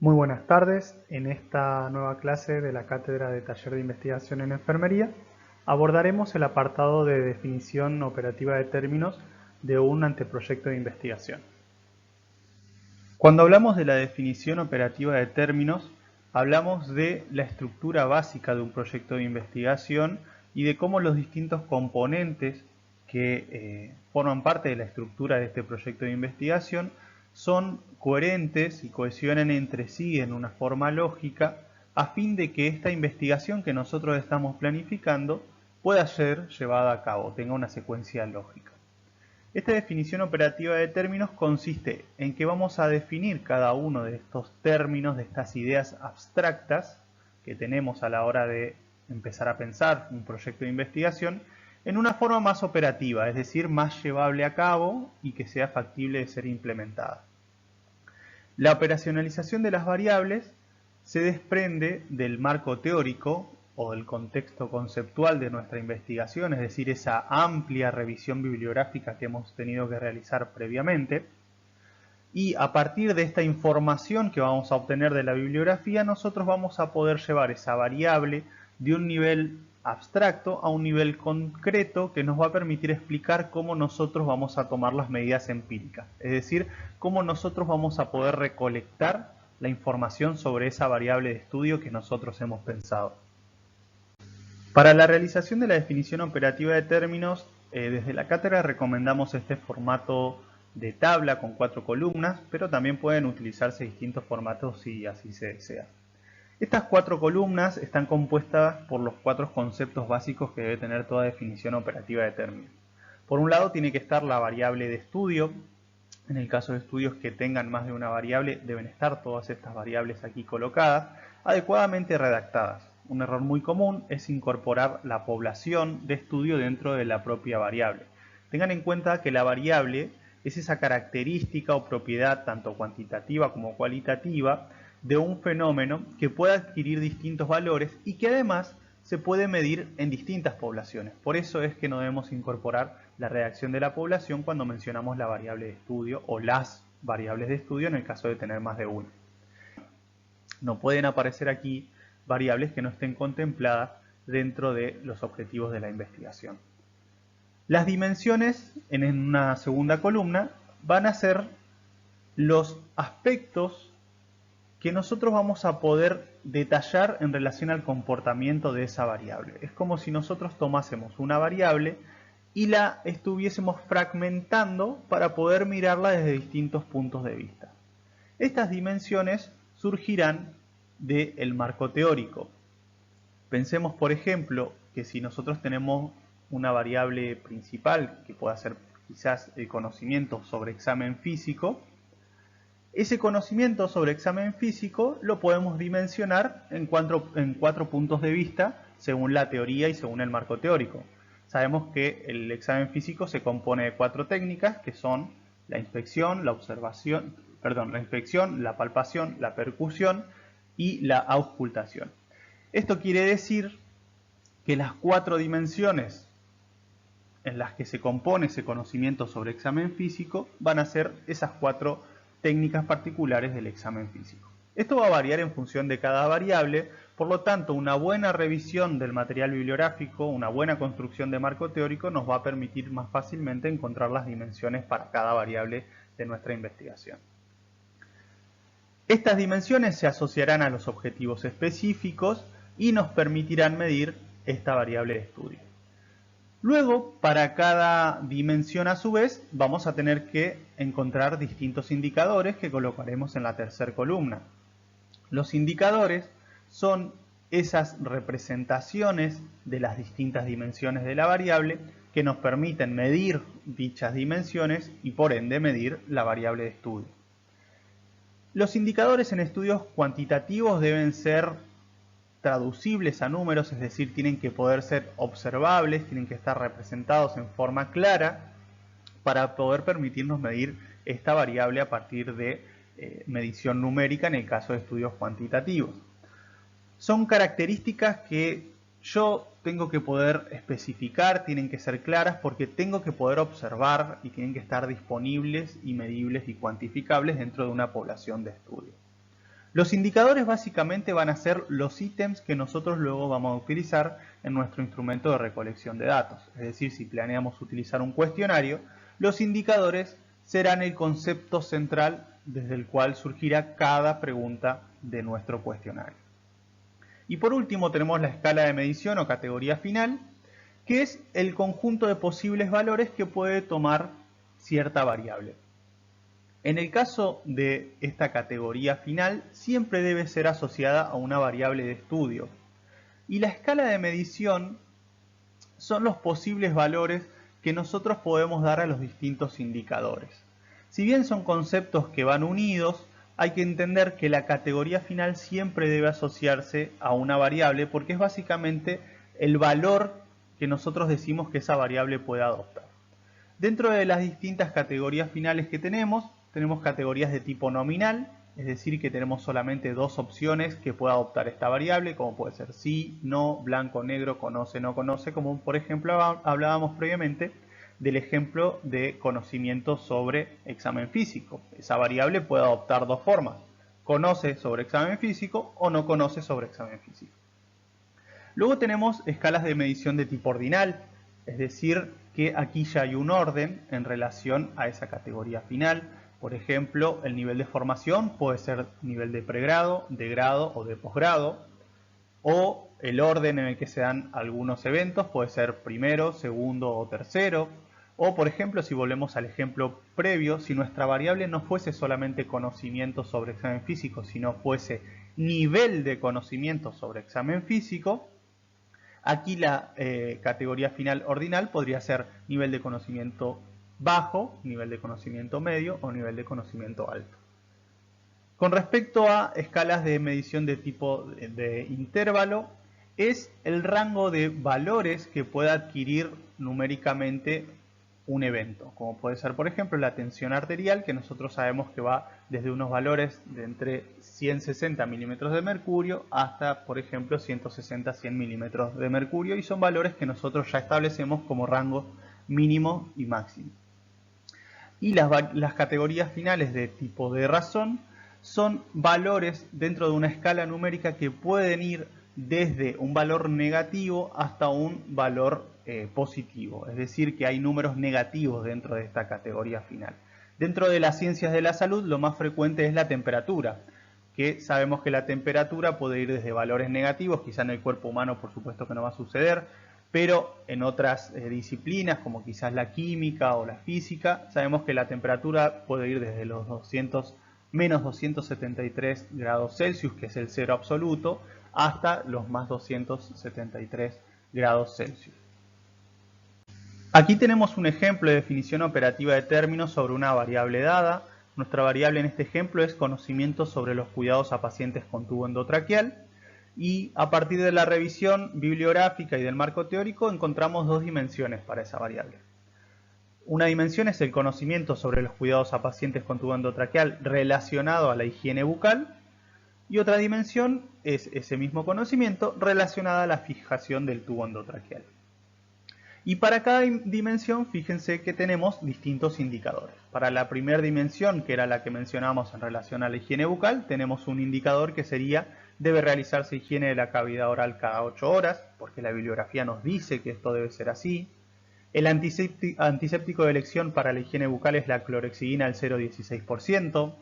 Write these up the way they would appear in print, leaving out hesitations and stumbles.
Muy buenas tardes. En esta nueva clase de la Cátedra de Taller de Investigación en Enfermería abordaremos el apartado de definición operativa de términos de un anteproyecto de investigación. Cuando hablamos de la definición operativa de términos, hablamos de la estructura básica de un proyecto de investigación y de cómo los distintos componentes que forman parte de la estructura de este proyecto de investigación son coherentes y cohesionan entre sí en una forma lógica a fin de que esta investigación que nosotros estamos planificando pueda ser llevada a cabo, tenga una secuencia lógica. Esta definición operativa de términos consiste en que vamos a definir cada uno de estos términos, de estas ideas abstractas que tenemos a la hora de empezar a pensar un proyecto de investigación, en una forma más operativa, es decir, más llevable a cabo y que sea factible de ser implementada. La operacionalización de las variables se desprende del marco teórico o del contexto conceptual de nuestra investigación, es decir, esa amplia revisión bibliográfica que hemos tenido que realizar previamente. Y a partir de esta información que vamos a obtener de la bibliografía, nosotros vamos a poder llevar esa variable de un nivel abstracto a un nivel concreto que nos va a permitir explicar cómo nosotros vamos a tomar las medidas empíricas, es decir, cómo nosotros vamos a poder recolectar la información sobre esa variable de estudio que nosotros hemos pensado. Para la realización de la definición operativa de términos, desde la cátedra recomendamos este formato de tabla con 4 columnas, pero también pueden utilizarse distintos formatos si así se desea. Estas 4 columnas están compuestas por los 4 conceptos básicos que debe tener toda definición operativa de términos. Por un lado tiene que estar la variable de estudio. En el caso de estudios que tengan más de una variable, deben estar todas estas variables aquí colocadas, adecuadamente redactadas. Un error muy común es incorporar la población de estudio dentro de la propia variable. Tengan en cuenta que la variable es esa característica o propiedad tanto cuantitativa como cualitativa de un fenómeno que puede adquirir distintos valores y que además se puede medir en distintas poblaciones. Por eso es que no debemos incorporar la redacción de la población cuando mencionamos la variable de estudio o las variables de estudio en el caso de tener más de una. No pueden aparecer aquí variables que no estén contempladas dentro de los objetivos de la investigación. Las dimensiones, en una segunda columna, van a ser los aspectos que nosotros vamos a poder detallar en relación al comportamiento de esa variable. Es como si nosotros tomásemos una variable y la estuviésemos fragmentando para poder mirarla desde distintos puntos de vista. Estas dimensiones surgirán del marco teórico. Pensemos, por ejemplo, que si nosotros tenemos una variable principal, que pueda ser quizás el conocimiento sobre examen físico, ese conocimiento sobre examen físico lo podemos dimensionar en cuatro puntos de vista según la teoría y según el marco teórico. Sabemos que el examen físico se compone de 4 técnicas que son la inspección, la palpación, la percusión y la auscultación. Esto quiere decir que las 4 dimensiones en las que se compone ese conocimiento sobre examen físico van a ser esas 4 técnicas particulares del examen físico. Esto va a variar en función de cada variable, por lo tanto una buena revisión del material bibliográfico, una buena construcción de marco teórico nos va a permitir más fácilmente encontrar las dimensiones para cada variable de nuestra investigación. Estas dimensiones se asociarán a los objetivos específicos y nos permitirán medir esta variable de estudio. Luego, para cada dimensión a su vez, vamos a tener que encontrar distintos indicadores que colocaremos en la tercera columna. Los indicadores son esas representaciones de las distintas dimensiones de la variable que nos permiten medir dichas dimensiones y por ende medir la variable de estudio. Los indicadores en estudios cuantitativos deben ser traducibles a números, es decir, tienen que poder ser observables, tienen que estar representados en forma clara para poder permitirnos medir esta variable a partir de medición numérica en el caso de estudios cuantitativos. Son características que yo tengo que poder especificar, tienen que ser claras porque tengo que poder observar y tienen que estar disponibles y medibles y cuantificables dentro de una población de estudio. Los indicadores básicamente van a ser los ítems que nosotros luego vamos a utilizar en nuestro instrumento de recolección de datos. Es decir, si planeamos utilizar un cuestionario, los indicadores serán el concepto central desde el cual surgirá cada pregunta de nuestro cuestionario. Y por último tenemos la escala de medición o categoría final, que es el conjunto de posibles valores que puede tomar cierta variable. En el caso de esta categoría final, siempre debe ser asociada a una variable de estudio. Y la escala de medición son los posibles valores que nosotros podemos dar a los distintos indicadores. Si bien son conceptos que van unidos, hay que entender que la categoría final siempre debe asociarse a una variable porque es básicamente el valor que nosotros decimos que esa variable puede adoptar. Dentro de las distintas categorías finales que tenemos categorías de tipo nominal, es decir que tenemos solamente dos opciones que puede adoptar esta variable, como puede ser sí, no, blanco, negro, conoce, no conoce, como por ejemplo hablábamos previamente del ejemplo de conocimiento sobre examen físico. Esa variable puede adoptar dos formas: conoce sobre examen físico o no conoce sobre examen físico. Luego tenemos escalas de medición de tipo ordinal, es decir que aquí ya hay un orden en relación a esa categoría final. Por ejemplo, el nivel de formación puede ser nivel de pregrado, de grado o de posgrado, o el orden en el que se dan algunos eventos puede ser primero, segundo o tercero. O por ejemplo, si volvemos al ejemplo previo, si nuestra variable no fuese solamente conocimiento sobre examen físico, sino fuese nivel de conocimiento sobre examen físico, aquí la categoría final ordinal podría ser nivel de conocimiento bajo, nivel de conocimiento medio o nivel de conocimiento alto. Con respecto a escalas de medición de tipo de intervalo, es el rango de valores que puede adquirir numéricamente un evento, como puede ser por ejemplo la tensión arterial, que nosotros sabemos que va desde unos valores de entre 160 milímetros de mercurio hasta por ejemplo 160-100 milímetros de mercurio, y son valores que nosotros ya establecemos como rango mínimo y máximo. Y las categorías finales de tipo de razón son valores dentro de una escala numérica que pueden ir desde un valor negativo hasta un valor positivo, es decir que hay números negativos dentro de esta categoría final. Dentro de las ciencias de la salud lo más frecuente es la temperatura, que sabemos que la temperatura puede ir desde valores negativos, quizá en el cuerpo humano por supuesto que no va a suceder, pero en otras disciplinas como quizás la química o la física, sabemos que la temperatura puede ir desde los menos 273 grados Celsius, que es el cero absoluto, hasta los más 273 grados Celsius. Aquí tenemos un ejemplo de definición operativa de términos sobre una variable dada. Nuestra variable en este ejemplo es conocimiento sobre los cuidados a pacientes con tubo endotraqueal. Y a partir de la revisión bibliográfica y del marco teórico encontramos dos dimensiones para esa variable. Una dimensión es el conocimiento sobre los cuidados a pacientes con tubo endotraqueal relacionado a la higiene bucal, y otra dimensión es ese mismo conocimiento relacionada a la fijación del tubo endotraqueal. Y para cada dimensión, fíjense que tenemos distintos indicadores. Para la primera dimensión, que era la que mencionamos en relación a la higiene bucal, tenemos un indicador que sería: debe realizarse higiene de la cavidad oral cada 8 horas, porque la bibliografía nos dice que esto debe ser así. El antiséptico de elección para la higiene bucal es la clorhexidina al 0,16%.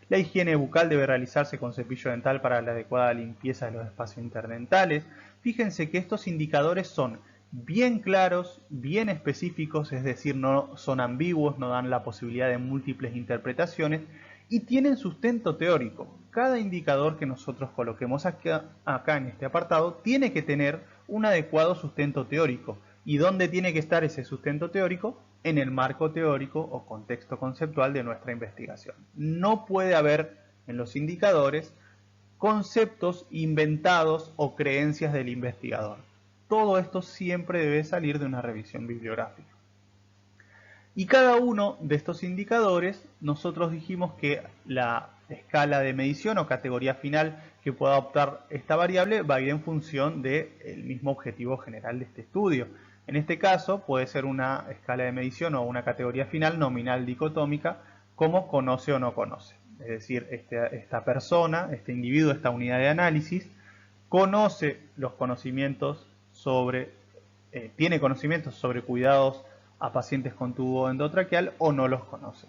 La higiene bucal debe realizarse con cepillo dental para la adecuada limpieza de los espacios interdentales. Fíjense que estos indicadores son bien claros, bien específicos, es decir, no son ambiguos, no dan la posibilidad de múltiples interpretaciones y tienen sustento teórico. Cada indicador que nosotros coloquemos acá en este apartado tiene que tener un adecuado sustento teórico. ¿Y dónde tiene que estar ese sustento teórico? En el marco teórico o contexto conceptual de nuestra investigación. No puede haber en los indicadores conceptos inventados o creencias del investigador. Todo esto siempre debe salir de una revisión bibliográfica. Y cada uno de estos indicadores, nosotros dijimos que la escala de medición o categoría final que pueda adoptar esta variable va a ir en función del mismo objetivo general de este estudio. En este caso puede ser una escala de medición o una categoría final nominal dicotómica, como conoce o no conoce. Es decir, esta persona, este individuo, esta unidad de análisis, conoce los conocimientos sobre, tiene conocimientos sobre cuidados a pacientes con tubo endotraqueal o no los conoce.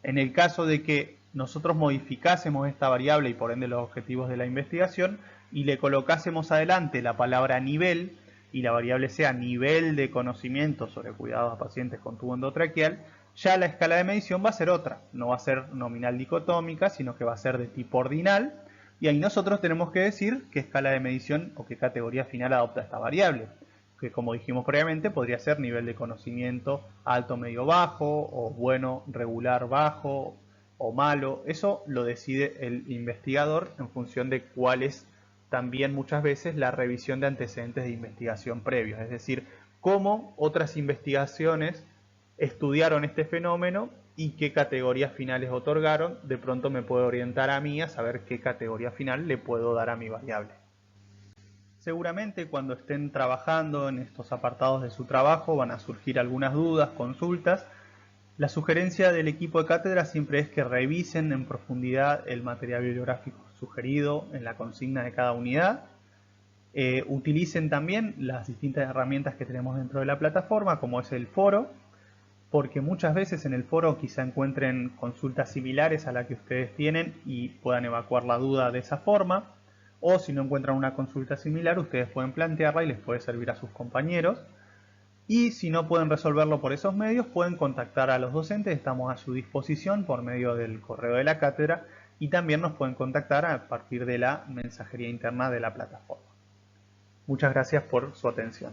En el caso de que nosotros modificásemos esta variable y por ende los objetivos de la investigación y le colocásemos adelante la palabra nivel y la variable sea nivel de conocimiento sobre cuidados a pacientes con tubo endotraqueal, ya la escala de medición va a ser otra, no va a ser nominal dicotómica, sino que va a ser de tipo ordinal, y ahí nosotros tenemos que decir qué escala de medición o qué categoría final adopta esta variable, que como dijimos previamente podría ser nivel de conocimiento alto, medio, bajo, o bueno, regular, bajo, o malo. Eso lo decide el investigador en función de cuál es también muchas veces la revisión de antecedentes de investigación previos, es decir, cómo otras investigaciones estudiaron este fenómeno y qué categorías finales otorgaron. De pronto me puede orientar a mí a saber qué categoría final le puedo dar a mi variable. Seguramente cuando estén trabajando en estos apartados de su trabajo van a surgir algunas dudas, consultas. La sugerencia del equipo de cátedra siempre es que revisen en profundidad el material bibliográfico sugerido en la consigna de cada unidad. Utilicen también las distintas herramientas que tenemos dentro de la plataforma, como es el foro, porque muchas veces en el foro quizá encuentren consultas similares a la que ustedes tienen y puedan evacuar la duda de esa forma. O si no encuentran una consulta similar, ustedes pueden plantearla y les puede servir a sus compañeros. Y si no pueden resolverlo por esos medios, pueden contactar a los docentes, estamos a su disposición por medio del correo de la cátedra y también nos pueden contactar a partir de la mensajería interna de la plataforma. Muchas gracias por su atención.